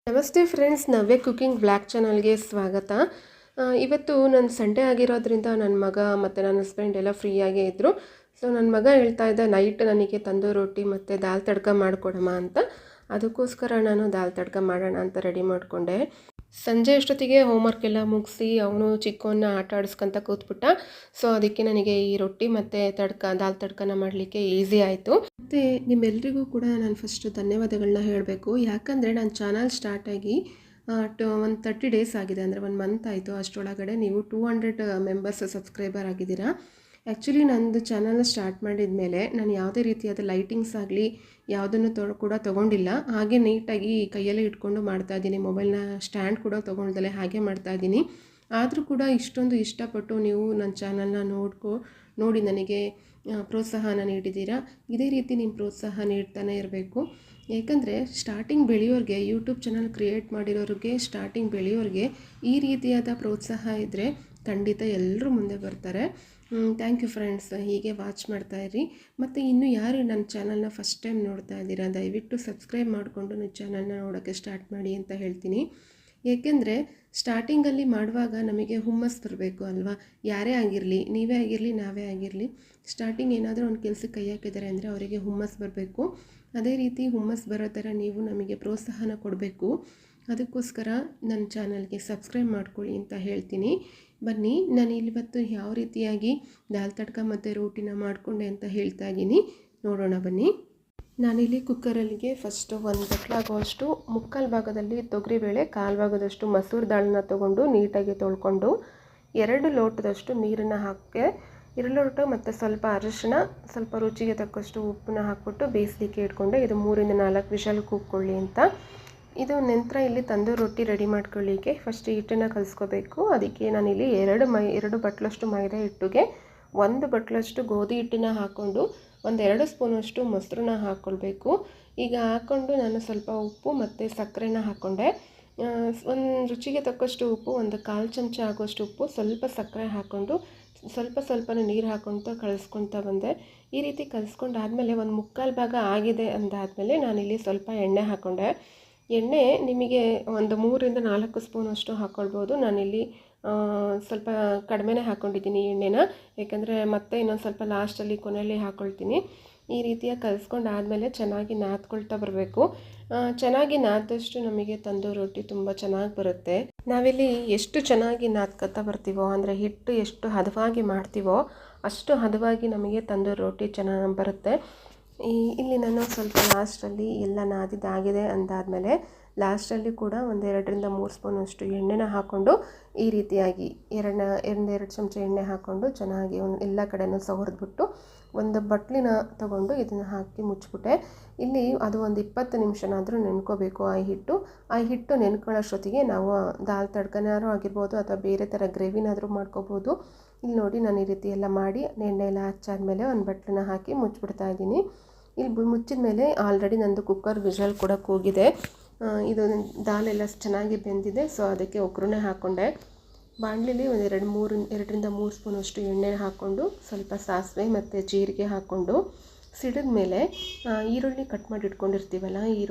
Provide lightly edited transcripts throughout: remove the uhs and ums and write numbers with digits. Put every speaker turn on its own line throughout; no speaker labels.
ನಮಸ್ತೆ ಫ್ರೆಂಡ್ಸ್, ನವ್ಯ cooking blog ಚಾನಲ್ಗೆ ಸ್ವಾಗತ. ಇವತ್ತು ನನ್ನ ಸಂಡೇ ಆಗಿರೋದ್ರಿಂದ ನನ್ನ ಮಗ ಮತ್ತು ನನ್ನ ಹಸ್ಬೆಂಡ್ ಎಲ್ಲ ಫ್ರೀಯಾಗೇ ಇದ್ದರು. ಸೊ ನನ್ನ ಮಗ ಹೇಳ್ತಾ ಇದ್ದ ನೈಟ್ ನನಗೆ ತಂದೂರಿ ರೊಟ್ಟಿ ಮತ್ತು ದಾಲ್ ತಡ್ಕ ಮಾಡಿಕೊಡಮ್ಮ ಅಂತ. ಅದಕ್ಕೋಸ್ಕರ ನಾನು ದಾಲ್ ತಡ್ಕ ಮಾಡೋಣ ಅಂತ ರೆಡಿ ಮಾಡಿಕೊಂಡೆ. ಸಂಜೆ ಅಷ್ಟೊತ್ತಿಗೆ ಹೋಮ್ವರ್ಕ್ ಎಲ್ಲ ಮುಗಿಸಿ ಅವನು ಚಿಕ್ಕವನ್ನ ಆಟ ಆಡಿಸ್ಕೊಂತ ಕೂತ್ಬಿಟ್ಟ. ಸೊ ಅದಕ್ಕೆ ನನಗೆ ಈ ರೊಟ್ಟಿ ಮತ್ತು ದಾಲ್ ತಡ್ಕನ ಮಾಡಲಿಕ್ಕೆ ಈಸಿ ಆಯಿತು. ಮತ್ತು ನಿಮ್ಮೆಲ್ರಿಗೂ ಕೂಡ ನಾನು ಫಸ್ಟು ಧನ್ಯವಾದಗಳನ್ನ ಹೇಳಬೇಕು. ಯಾಕಂದರೆ ನನ್ನ ಚಾನಲ್ ಸ್ಟಾರ್ಟಾಗಿ ಒಂದು 30 ಡೇಸ್ ಆಗಿದೆ, ಅಂದರೆ 1 ಮಂತ್ ಆಯಿತು. ಅಷ್ಟರೊಳಗಡೆ ನೀವು 200 ಮೆಂಬರ್ಸ್ ಸಬ್ಸ್ಕ್ರೈಬರ್ ಆಗಿದ್ದೀರಾ. ಆ್ಯಕ್ಚುಲಿ ನಂದು ಚಾನಲ್ನ ಸ್ಟಾರ್ಟ್ ಮಾಡಿದ ಮೇಲೆ ನಾನು ಯಾವುದೇ ರೀತಿಯಾದ ಲೈಟಿಂಗ್ಸ್ ಆಗಲಿ ಯಾವುದನ್ನು ಕೂಡ ತೊಗೊಂಡಿಲ್ಲ. ಹಾಗೆ ನೀಟಾಗಿ ಕೈಯಲ್ಲೇ ಇಟ್ಕೊಂಡು ಮಾಡ್ತಾಯಿದ್ದೀನಿ. ಮೊಬೈಲ್ನ ಸ್ಟ್ಯಾಂಡ್ ಕೂಡ ತೊಗೊಳ್ದಲೆ ಹಾಗೆ ಮಾಡ್ತಾಯಿದ್ದೀನಿ. ಆದರೂ ಕೂಡ ಇಷ್ಟೊಂದು ಇಷ್ಟಪಟ್ಟು ನೀವು ನನ್ನ ಚಾನಲ್ನ ನೋಡಿ ನನಗೆ ಪ್ರೋತ್ಸಾಹನ ನೀಡಿದ್ದೀರಾ. ಇದೇ ರೀತಿ ನಿಮ್ಮ ಪ್ರೋತ್ಸಾಹ ನೀಡ್ತಾನೆ ಇರಬೇಕು. ಏಕೆಂದರೆ ಸ್ಟಾರ್ಟಿಂಗ್ ಬೆಳೆಯೋರಿಗೆ, ಯೂಟ್ಯೂಬ್ ಚಾನಲ್ ಕ್ರಿಯೇಟ್ ಮಾಡಿರೋರಿಗೆ, ಸ್ಟಾರ್ಟಿಂಗ್ ಬೆಳೆಯೋರಿಗೆ ಈ ರೀತಿಯಾದ ಪ್ರೋತ್ಸಾಹ ಇದ್ದರೆ ಖಂಡಿತ ಎಲ್ಲರೂ ಮುಂದೆ ಬರ್ತಾರೆ. ಥ್ಯಾಂಕ್ ಯು ಫ್ರೆಂಡ್ಸ್, ಹೀಗೆ ವಾಚ್ ಮಾಡ್ತಾಯಿರಿ. ಮತ್ತು ಇನ್ನೂ ಯಾರು ನನ್ನ ಚಾನಲ್ನ ಫಸ್ಟ್ ಟೈಮ್ ನೋಡ್ತಾ ಇದ್ದೀರಾ, ದಯವಿಟ್ಟು ಸಬ್ಸ್ಕ್ರೈಬ್ ಮಾಡಿಕೊಂಡು ನನ್ನ ಚಾನಲ್ನ ನೋಡೋಕ್ಕೆ ಸ್ಟಾರ್ಟ್ ಮಾಡಿ ಅಂತ ಹೇಳ್ತೀನಿ. ಏಕೆಂದರೆ ಸ್ಟಾರ್ಟಿಂಗಲ್ಲಿ ಮಾಡುವಾಗ ನಮಗೆ ಹುಮ್ಮಸ್ಸು ಬರಬೇಕು ಅಲ್ವಾ. ಯಾರೇ ಆಗಿರಲಿ, ನೀವೇ ಆಗಿರಲಿ, ನಾವೇ ಆಗಿರಲಿ, ಸ್ಟಾರ್ಟಿಂಗ್ ಏನಾದರೂ ಒಂದು ಕೆಲಸಕ್ಕೆ ಕೈ ಹಾಕಿದ್ದಾರೆ ಅಂದರೆ ಅವರಿಗೆ ಹುಮ್ಮಸ್ಸು ಬರಬೇಕು. ಅದೇ ರೀತಿ ಹುಮ್ಮಸ್ಸು ಬರೋ ಥರ ನೀವು ನಮಗೆ ಪ್ರೋತ್ಸಾಹನ ಕೊಡಬೇಕು. ಅದಕ್ಕೋಸ್ಕರ ನನ್ನ ಚಾನಲ್ಗೆ ಸಬ್ಸ್ಕ್ರೈಬ್ ಮಾಡ್ಕೊಳ್ಳಿ ಅಂತ ಹೇಳ್ತೀನಿ. ಬನ್ನಿ, ನಾನು ಇವತ್ತು ಯಾವ ರೀತಿಯಾಗಿ ದಾಲ್ ತಡ್ಕ ಮತ್ತು ರೋಟಿನ ಮಾಡಿಕೊಂಡೆ ಅಂತ ಹೇಳ್ತಾ ಇದ್ದೀನಿ, ನೋಡೋಣ ಬನ್ನಿ. ನಾನಿಲ್ಲಿ ಕುಕ್ಕರಲ್ಲಿಗೆ ಫಸ್ಟು 1 ಬಟ್ಲಾಗುವಷ್ಟು ಮುಕ್ಕಾಲು ಭಾಗದಲ್ಲಿ ತೊಗರಿಬೇಳೆ, 1/4 ಭಾಗದಷ್ಟು ಮಸೂರು ದಾಳನ್ನ ತೊಗೊಂಡು ನೀಟಾಗಿ ತೊಳ್ಕೊಂಡು 2 ಲೋಟದಷ್ಟು ನೀರನ್ನು ಹಾಕಿ 2 ಲೋಟ ಮತ್ತು ಸ್ವಲ್ಪ ಅರಿಶಿಣ, ಸ್ವಲ್ಪ ರುಚಿಗೆ ತಕ್ಕಷ್ಟು ಉಪ್ಪನ್ನ ಹಾಕ್ಬಿಟ್ಟು ಬೇಯಿಸಲಿಕ್ಕೆ ಇಟ್ಕೊಂಡೆ. ಇದು 3 ಇಂದ 4 ವಿಷಲ್ ಕೂಗ್ಕೊಳ್ಳಿ ಅಂತ. ಇದು ನಂತರ ಇಲ್ಲಿ ತಂದೂರಿ ರೊಟ್ಟಿ ರೆಡಿ ಮಾಡ್ಕೊಳ್ಳಿಕ್ಕೆ ಫಸ್ಟ್ ಹಿಟ್ಟನ್ನು ಕಲಿಸ್ಕೋಬೇಕು. ಅದಕ್ಕೆ ನಾನಿಲ್ಲಿ 2 ಬಟ್ಲಷ್ಟು ಮೈದಾ ಹಿಟ್ಟಿಗೆ 1 ಬಟ್ಲಷ್ಟು ಗೋಧಿ ಹಿಟ್ಟನ್ನ ಹಾಕ್ಕೊಂಡು 1-2 ಸ್ಪೂನಷ್ಟು ಮೊಸರನ್ನ ಹಾಕ್ಕೊಳ್ಬೇಕು. ಈಗ ಹಾಕ್ಕೊಂಡು ನಾನು ಸ್ವಲ್ಪ ಉಪ್ಪು ಮತ್ತು ಸಕ್ಕರೆನ ಹಾಕ್ಕೊಂಡೆ. ಒಂದು ರುಚಿಗೆ ತಕ್ಕಷ್ಟು ಉಪ್ಪು, 1/4 ಚಮಚ ಆಗುವಷ್ಟು ಉಪ್ಪು, ಸ್ವಲ್ಪ ಸಕ್ಕರೆ ಹಾಕ್ಕೊಂಡು ಸ್ವಲ್ಪನೇ ನೀರು ಹಾಕ್ಕೊತ ಕಲಿಸ್ಕೊತಾ ಬಂದೆ. ಈ ರೀತಿ ಕಲಿಸ್ಕೊಂಡಾದಮೇಲೆ 1/4 ಭಾಗ ಆಗಿದೆ ಅಂದಾದಮೇಲೆ ನಾನಿಲ್ಲಿ ಸ್ವಲ್ಪ ಎಣ್ಣೆ ಹಾಕ್ಕೊಂಡೆ. ಎಣ್ಣೆ ನಿಮಗೆ ಒಂದು 3 ಇಂದ 4 ಸ್ಪೂನಷ್ಟು ಹಾಕ್ಕೊಳ್ಬೋದು. ನಾನಿಲ್ಲಿ ಸ್ವಲ್ಪ ಕಡಿಮೆನೇ ಹಾಕ್ಕೊಂಡಿದ್ದೀನಿ ಎಣ್ಣೆನ, ಯಾಕಂದರೆ ಮತ್ತೆ ಇನ್ನೊಂದು ಸ್ವಲ್ಪ ಲಾಸ್ಟಲ್ಲಿ ಕೊನೆಯಲ್ಲಿ ಹಾಕ್ಕೊಳ್ತೀನಿ. ಈ ರೀತಿಯಾಗಿ ಕಲಿಸ್ಕೊಂಡಾದಮೇಲೆ ಚೆನ್ನಾಗಿ ನಾದ್ಕೊಳ್ತಾ ಬರಬೇಕು. ಚೆನ್ನಾಗಿ ನಾದಷ್ಟು ನಮಗೆ ತಂದೂರಿ ರೊಟ್ಟಿ ತುಂಬ ಚೆನ್ನಾಗಿ ಬರುತ್ತೆ. ನಾವಿಲ್ಲಿ ಎಷ್ಟು ಚೆನ್ನಾಗಿ ನಾದ್ಕೊತಾ ಬರ್ತೀವೋ, ಅಂದರೆ ಹಿಟ್ಟು ಎಷ್ಟು ಹದವಾಗಿ ಮಾಡ್ತೀವೋ ಅಷ್ಟು ಹದವಾಗಿ ನಮಗೆ ತಂದೂರಿ ರೊಟ್ಟಿ ಚೆನ್ನಾಗಿ ಬರುತ್ತೆ. ಇಲ್ಲಿ ನಾನು ಸ್ವಲ್ಪ ಲಾಸ್ಟಲ್ಲಿ ಎಲ್ಲ ನಾದಿದ್ದಾಗಿದೆ ಅಂದಾದಮೇಲೆ ಲಾಸ್ಟಲ್ಲಿ ಕೂಡ 1-2 ಸ್ಪೂನಷ್ಟು ಎಣ್ಣೆನ ಹಾಕ್ಕೊಂಡು ಈ ರೀತಿಯಾಗಿ 2 ಚಮಚ ಎಣ್ಣೆ ಹಾಕ್ಕೊಂಡು ಚೆನ್ನಾಗಿ ಎಲ್ಲ ಕಡೆನೂ ಸವರಿದ್ಬಿಟ್ಟು ಒಂದು ಬಟ್ಲಿನ ತೊಗೊಂಡು ಇದನ್ನು ಹಾಕಿ ಮುಚ್ಚಿಬಿಟ್ಟೆ. ಇಲ್ಲಿ ಅದು ಒಂದು 20 ನಿಮಿಷನಾದರೂ ನೆನ್ಕೋಬೇಕು ಆ ಹಿಟ್ಟು ನೆನ್ಕೊಳ್ಳೋಷ್ಟೊತ್ತಿಗೆ ನಾವು ದಾಲ್ ತಡ್ಕನಾದ್ರೂ ಆಗಿರ್ಬೋದು ಅಥವಾ ಬೇರೆ ಥರ ಗ್ರೇವಿನಾದರೂ ಮಾಡ್ಕೋಬೋದು. ಇಲ್ಲಿ ನೋಡಿ, ನಾನು ಈ ರೀತಿ ಎಲ್ಲ ಮಾಡಿ ಎಣ್ಣೆ ಎಲ್ಲ ಹಚ್ಚಾದ್ಮೇಲೆ ಒಂದು ಬಟ್ಲನ್ನ ಹಾಕಿ ಮುಚ್ಚಿಬಿಡ್ತಾ ಇದ್ದೀನಿ. ಇಲ್ಲಿ ಮುಚ್ಚಿದ ಮೇಲೆ ಆಲ್ರೆಡಿ ನಂದು ಕುಕ್ಕರ್ ವಿಷಲ್ ಕೂಡ ಕೂಗಿದೆ. ಇದು ದಾಲೆಲ್ಲ ಚೆನ್ನಾಗಿ ಬೆಂದಿದೆ. ಸೊ ಅದಕ್ಕೆ ಒಗ್ಗರಣೆ ಹಾಕ್ಕೊಂಡೆ. ಬಾಣಲಿಲಿ 2-3 ಸ್ಪೂನಷ್ಟು ಎಣ್ಣೆ ಹಾಕ್ಕೊಂಡು ಸ್ವಲ್ಪ ಸಾಸಿವೆ ಮತ್ತು ಜೀರಿಗೆ ಹಾಕ್ಕೊಂಡು ಸಿಡಿದ ಮೇಲೆ ಈರುಳ್ಳಿ ಕಟ್ ಮಾಡಿ ಇಟ್ಕೊಂಡಿರ್ತೀವಲ್ಲ,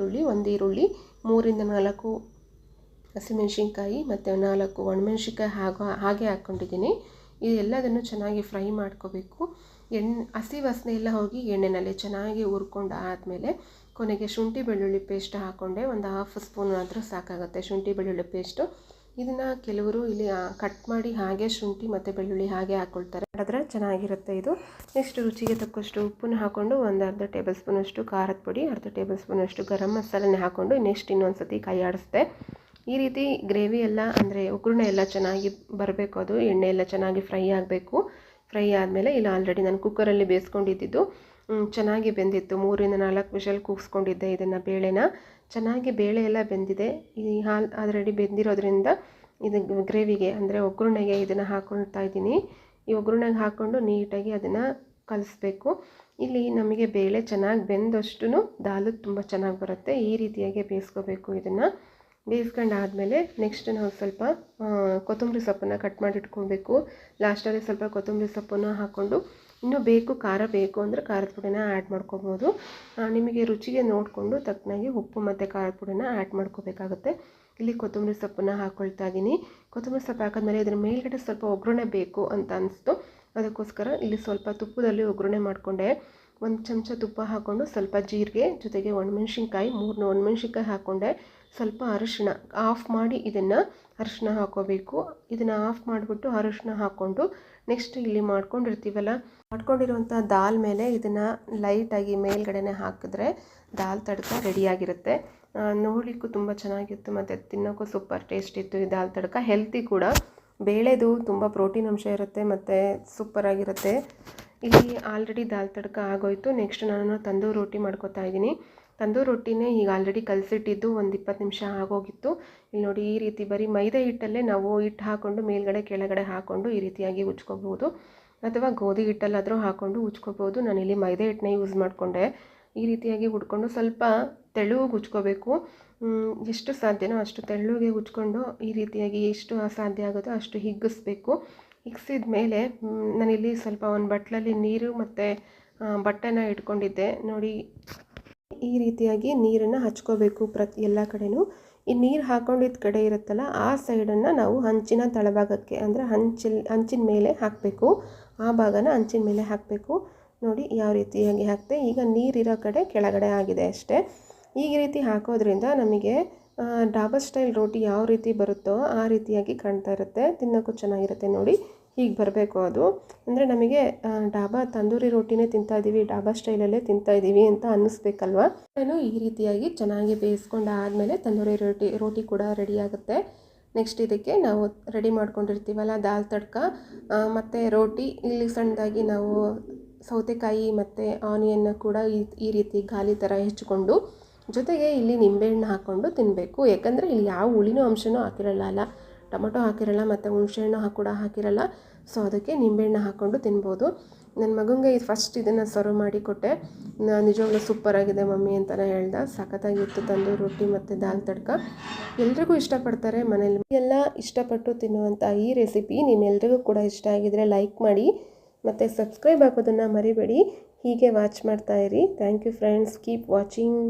ಒಂದು ಈರುಳ್ಳಿ, 3-4 ಹಸಿಮೆಣ್ಸಿನ್ಕಾಯಿ ಮತ್ತು 4 ಒಣಮೆಣ್ಸಿನ್ಕಾಯಿ ಹಾಗೆ ಹಾಕ್ಕೊಂಡಿದ್ದೀನಿ. ಇದೆಲ್ಲದನ್ನು ಚೆನ್ನಾಗಿ ಫ್ರೈ ಮಾಡ್ಕೋಬೇಕು. ಹಸಿ ವಾಸನೆ ಎಲ್ಲ ಹೋಗಿ ಎಣ್ಣೆನಲ್ಲಿ ಚೆನ್ನಾಗಿ ಹುರ್ಕೊಂಡು ಆದಮೇಲೆ ಕೊನೆಗೆ ಶುಂಠಿ ಬೆಳ್ಳುಳ್ಳಿ ಪೇಸ್ಟ್ ಹಾಕ್ಕೊಂಡೆ. ಒಂದು 1/2 ಸ್ಪೂನ್ ಆದರೂ ಸಾಕಾಗುತ್ತೆ ಶುಂಠಿ ಬೆಳ್ಳುಳ್ಳಿ ಪೇಸ್ಟು. ಇದನ್ನು ಕೆಲವರು ಇಲ್ಲಿ ಕಟ್ ಮಾಡಿ ಹಾಗೆ ಶುಂಠಿ ಮತ್ತು ಬೆಳ್ಳುಳ್ಳಿ ಹಾಗೆ ಹಾಕ್ಕೊಳ್ತಾರೆ, ಆದರೆ ಚೆನ್ನಾಗಿರುತ್ತೆ ಇದು. ನೆಕ್ಸ್ಟ್ ರುಚಿಗೆ ತಕ್ಕಷ್ಟು ಉಪ್ಪನ್ನು ಹಾಕ್ಕೊಂಡು 1/2 ಟೇಬಲ್ ಸ್ಪೂನಷ್ಟು ಖಾರದ ಪುಡಿ, 1/2 ಟೇಬಲ್ ಸ್ಪೂನಷ್ಟು ಗರಂ ಮಸಾಲನೇ ಹಾಕ್ಕೊಂಡು ನೆಕ್ಸ್ಟ್ ಇನ್ನೊಂದು ಸತಿ ಕೈ ಆಡಿಸ್ದೆ. ಈ ರೀತಿ ಗ್ರೇವಿ ಎಲ್ಲ, ಅಂದರೆ ಒಗ್ಗರಣೆ ಎಲ್ಲ ಚೆನ್ನಾಗಿ ಬರಬೇಕು, ಅದು ಎಣ್ಣೆ ಎಲ್ಲ ಚೆನ್ನಾಗಿ ಫ್ರೈ ಆಗಬೇಕು. ಫ್ರೈ ಆದಮೇಲೆ ಇಲ್ಲಿ ಆಲ್ರೆಡಿ ನಾನು ಕುಕ್ಕರಲ್ಲಿ ಬೇಯಿಸ್ಕೊಂಡಿದ್ದು ಚೆನ್ನಾಗಿ ಬೆಂದಿತ್ತು. 3-4 ವಿಷಲ್ ಕೂಗಿಸ್ಕೊಂಡಿದ್ದೆ ಇದನ್ನು, ಬೇಳೆನ. ಚೆನ್ನಾಗಿ ಬೇಳೆ ಎಲ್ಲ ಬೆಂದಿದೆ. ಈ ಹಾಲು ಆಲ್ರೆಡಿ ಬೆಂದಿರೋದ್ರಿಂದ ಇದು ಗ್ರೇವಿಗೆ, ಅಂದರೆ ಒಗ್ಗರಣೆಗೆ ಇದನ್ನು ಹಾಕ್ಕೊಳ್ತಾ ಇದ್ದೀನಿ. ಈ ಒಗ್ಗರಣೆಗೆ ಹಾಕ್ಕೊಂಡು ನೀಟಾಗಿ ಅದನ್ನು ಕಲಿಸ್ಬೇಕು. ಇಲ್ಲಿ ನಮಗೆ ಬೇಳೆ ಚೆನ್ನಾಗಿ ಬೆಂದಷ್ಟು ದಾಲು ತುಂಬ ಚೆನ್ನಾಗಿ ಬರುತ್ತೆ. ಈ ರೀತಿಯಾಗಿ ಬೇಯಿಸ್ಕೋಬೇಕು. ಇದನ್ನು ಬೇಯಿಸ್ಕೊಂಡಾದಮೇಲೆ ನೆಕ್ಸ್ಟ್ ನಾವು ಸ್ವಲ್ಪ ಕೊತ್ತಂಬರಿ ಸೊಪ್ಪನ್ನು ಕಟ್ ಮಾಡಿ ಇಟ್ಕೊಳ್ಬೇಕು. ಲಾಸ್ಟಲ್ಲಿ ಸ್ವಲ್ಪ ಕೊತ್ತಂಬರಿ ಸೊಪ್ಪನ್ನು ಹಾಕ್ಕೊಂಡು ಇನ್ನೂ ಖಾರ ಬೇಕು ಅಂದರೆ ಖಾರದ ಪುಡಿನ ಆ್ಯಡ್ ಮಾಡ್ಕೋಬೋದು. ನಿಮಗೆ ರುಚಿಗೆ ನೋಡಿಕೊಂಡು ತಕ್ಕನಾಗಿ ಉಪ್ಪು ಮತ್ತು ಖಾರದ ಪುಡಿನ ಆ್ಯಡ್ ಮಾಡ್ಕೋಬೇಕಾಗುತ್ತೆ. ಇಲ್ಲಿ ಕೊತ್ತಂಬರಿ ಸೊಪ್ಪನ್ನು ಹಾಕ್ಕೊಳ್ತಾ ಇದ್ದೀನಿ. ಕೊತ್ತಂಬರಿ ಸೊಪ್ಪು ಹಾಕಿದ್ಮೇಲೆ ಇದರ ಮೇಲ್ಗಡೆ ಸ್ವಲ್ಪ ಒಗ್ಗರಣೆ ಬೇಕು ಅಂತ ಅನಿಸ್ತು. ಅದಕ್ಕೋಸ್ಕರ ಇಲ್ಲಿ ಸ್ವಲ್ಪ ತುಪ್ಪದಲ್ಲಿ ಒಗ್ಗರಣೆ ಮಾಡಿಕೊಂಡೆ. 1 ಚಮಚ ತುಪ್ಪ ಹಾಕ್ಕೊಂಡು ಸ್ವಲ್ಪ ಜೀರಿಗೆ ಜೊತೆಗೆ ಒಣಮೆಣ್ಸಿನ್ಕಾಯಿ 3 ಒಣಮೆಣ್ಸಿನ್ಕಾಯಿ ಹಾಕ್ಕೊಂಡೆ. ಸ್ವಲ್ಪ ಅರಿಶಿಣ ಆಫ್ ಮಾಡಿ ಇದನ್ನು ಅರಿಶಿಣ ಹಾಕ್ಕೋಬೇಕು. ಇದನ್ನು ಆಫ್ ಮಾಡಿಬಿಟ್ಟು ಅರಿಶಿಣ ಹಾಕ್ಕೊಂಡು ನೆಕ್ಸ್ಟ್ ಇಲ್ಲಿ ಮಾಡ್ಕೊಂಡಿರುವಂಥ ದಾಲ್ ಮೇಲೆ ಇದನ್ನು ಲೈಟಾಗಿ ಮೇಲ್ಗಡೆನೆ ಹಾಕಿದ್ರೆ ದಾಲ್ ತಡ್ಕ ರೆಡಿಯಾಗಿರುತ್ತೆ. ನೋಡಲಿಕ್ಕೂ ತುಂಬ ಚೆನ್ನಾಗಿತ್ತು ಮತ್ತು ತಿನ್ನೋಕ್ಕೂ ಸೂಪರ್ ಟೇಸ್ಟ್ ಇತ್ತು. ಈ ದಾಲ್ ತಡ್ಕ ಹೆಲ್ತಿ ಕೂಡ. ಬೇಳೆದು ತುಂಬ ಪ್ರೋಟೀನ್ ಅಂಶ ಇರುತ್ತೆ ಮತ್ತು ಸೂಪರಾಗಿರುತ್ತೆ. ಇಲ್ಲಿ ಆಲ್ರೆಡಿ ದಾಲ್ ತಡ್ಕ ಆಗೋಯ್ತು. ನೆಕ್ಸ್ಟ್ ನಾನು ತಂದೂರಿ ರೊಟ್ಟಿ ಮಾಡ್ಕೊತಾ ಇದ್ದೀನಿ. ತಂದೂರಿ ರೊಟ್ಟಿನೇ ಈಗ ಆಲ್ರೆಡಿ ಕಲಸಿಟ್ಟಿದ್ದು ಒಂದು 20 ನಿಮಿಷ ಆಗೋಗಿತ್ತು. ಇಲ್ಲಿ ನೋಡಿ, ಈ ರೀತಿ ಬರೀ ಮೈದಾ ಹಿಟ್ಟಲ್ಲೇ ನಾವು ಹಿಟ್ಟು ಹಾಕ್ಕೊಂಡು ಮೇಲ್ಗಡೆ ಕೆಳಗಡೆ ಹಾಕ್ಕೊಂಡು ಈ ರೀತಿಯಾಗಿ ಉಜ್ಕೋಬೋದು, ಅಥವಾ ಗೋಧಿ ಹಿಟ್ಟಲ್ಲಾದರೂ ಹಾಕ್ಕೊಂಡು ಉಜ್ಕೋಬೋದು. ನಾನಿಲ್ಲಿ ಮೈದಾ ಹಿಟ್ಟನ್ನ ಯೂಸ್ ಮಾಡಿಕೊಂಡೆ. ಈ ರೀತಿಯಾಗಿ ಉಡ್ಕೊಂಡು ಸ್ವಲ್ಪ ತೆಳುವಾಗಿ ಉಜ್ಕೋಬೇಕು. ಎಷ್ಟು ಸಾಧ್ಯನೋ ಅಷ್ಟು ತೆಳುಗೆ ಉಜ್ಕೊಂಡು ಈ ರೀತಿಯಾಗಿ ಎಷ್ಟು ಸಾಧ್ಯ ಆಗುತ್ತೋ ಅಷ್ಟು ಹಿಗ್ಗಿಸ್ಬೇಕು. ಹಿಗ್ಸಿದ ಮೇಲೆ ನಾನಿಲ್ಲಿ ಸ್ವಲ್ಪ ಒಂದು ಬಟ್ಲಲ್ಲಿ ನೀರು ಮತ್ತು ಬಟ್ಟೆನ ಇಟ್ಕೊಂಡಿದ್ದೆ. ನೋಡಿ, ಈ ರೀತಿಯಾಗಿ ನೀರನ್ನು ಹಚ್ಕೋಬೇಕು ಎಲ್ಲ ಕಡೆನೂ. ಈ ನೀರು ಹಾಕ್ಕೊಂಡಿದ್ದ ಕಡೆ ಇರುತ್ತಲ್ಲ, ಆ ಸೈಡನ್ನು ನಾವು ಹಂಚಿನ ತಳಭಾಗಕ್ಕೆ ಅಂದರೆ ಹಂಚಿನ ಮೇಲೆ ಹಾಕಬೇಕು. ಆ ಭಾಗನ ಹಂಚಿನ ಮೇಲೆ ಹಾಕಬೇಕು. ನೋಡಿ ಯಾವ ರೀತಿಯಾಗಿ ಹಾಕ್ತೆ. ಈಗ ನೀರಿರೋ ಕಡೆ ಕೆಳಗಡೆ ಆಗಿದೆ ಅಷ್ಟೇ. ಈ ರೀತಿ ಹಾಕೋದ್ರಿಂದ ನಮಗೆ ಡಾಬಾ ಸ್ಟೈಲ್ ರೋಟಿ ಯಾವ ರೀತಿ ಬರುತ್ತೋ ಆ ರೀತಿಯಾಗಿ ಕಾಣ್ತಾ ಇರುತ್ತೆ. ತಿನ್ನೋಕ್ಕೂ ಚೆನ್ನಾಗಿರುತ್ತೆ. ನೋಡಿ, ಹೀಗೆ ಬರಬೇಕು. ಅದು ಅಂದರೆ ನಮಗೆ ಡಾಬಾ ತಂದೂರಿ ರೋಟಿನೇ ತಿಂತಾಯಿದ್ದೀವಿ, ಡಾಬಾ ಸ್ಟೈಲಲ್ಲೇ ತಿಂತಾಯಿದ್ದೀವಿ ಅಂತ ಅನ್ನಿಸ್ಬೇಕಲ್ವ. ನಾನು ಈ ರೀತಿಯಾಗಿ ಚೆನ್ನಾಗಿ ಬೇಯಿಸ್ಕೊಂಡು ಆದಮೇಲೆ ತಂದೂರಿ ರೋಟಿ ಕೂಡ ರೆಡಿ ಆಗುತ್ತೆ. ನೆಕ್ಸ್ಟ್ ಇದಕ್ಕೆ ನಾವು ರೆಡಿ ಮಾಡ್ಕೊಂಡಿರ್ತೀವಲ್ಲ ದಾಲ್ ತಡ್ಕ ಮತ್ತು ರೋಟಿ, ಇಲ್ಲಿ ಸಣ್ಣದಾಗಿ ನಾವು ಸೌತೆಕಾಯಿ ಮತ್ತು ಆನಿಯನ್ನ ಕೂಡ ಈ ರೀತಿ ಗಾಲಿ ಥರ ಹೆಚ್ಚಿಕೊಂಡು ಜೊತೆಗೆ ಇಲ್ಲಿ ನಿಂಬೆಹಣ್ಣು ಹಾಕ್ಕೊಂಡು ತಿನ್ನಬೇಕು. ಯಾಕಂದರೆ ಇಲ್ಲಿ ಯಾವ ಹುಳಿನೂ ಅಂಶನೂ ಹಾಕಿರಲ್ಲ ಅಲ್ಲ, ಟೊಮೊಟೊ ಹಾಕಿರಲ್ಲ ಮತ್ತು ಹುಣಸೆಹಣ್ಣು ಕೂಡ ಹಾಕಿರಲ್ಲ. ಸೊ ಅದಕ್ಕೆ ನಿಂಬೆಹಣ್ಣು ಹಾಕ್ಕೊಂಡು ತಿನ್ಬೋದು. ನನ್ನ ಮಗನಿಗೆ ಫಸ್ಟ್ ಇದನ್ನು ಸರ್ವ್ ಮಾಡಿ ಕೊಟ್ಟೆ. ನಿಜವಾಗ್ಲೂ ಸೂಪರಾಗಿದೆ ಮಮ್ಮಿ ಅಂತಲೇ ಹೇಳ್ದೆ. ಸಖತ್ತಾಗಿತ್ತು ತಂದೂರಿ ರೊಟ್ಟಿ ಮತ್ತು ದಾಲ್ ತಡ್ಕ. ಎಲ್ರಿಗೂ ಇಷ್ಟಪಡ್ತಾರೆ ಮನೇಲಿ. ಎಲ್ಲ ಇಷ್ಟಪಟ್ಟು ತಿನ್ನುವಂಥ ಈ ರೆಸಿಪಿ ನಿಮ್ಮೆಲ್ರಿಗೂ ಕೂಡ ಇಷ್ಟ ಆಗಿದರೆ ಲೈಕ್ ಮಾಡಿ ಮತ್ತು ಸಬ್ಸ್ಕ್ರೈಬ್ ಆಗೋದನ್ನು ಮರಿಬೇಡಿ. ಹೀಗೆ ವಾಚ್ ಮಾಡ್ತಾಯಿರಿ. Thank you friends, keep watching.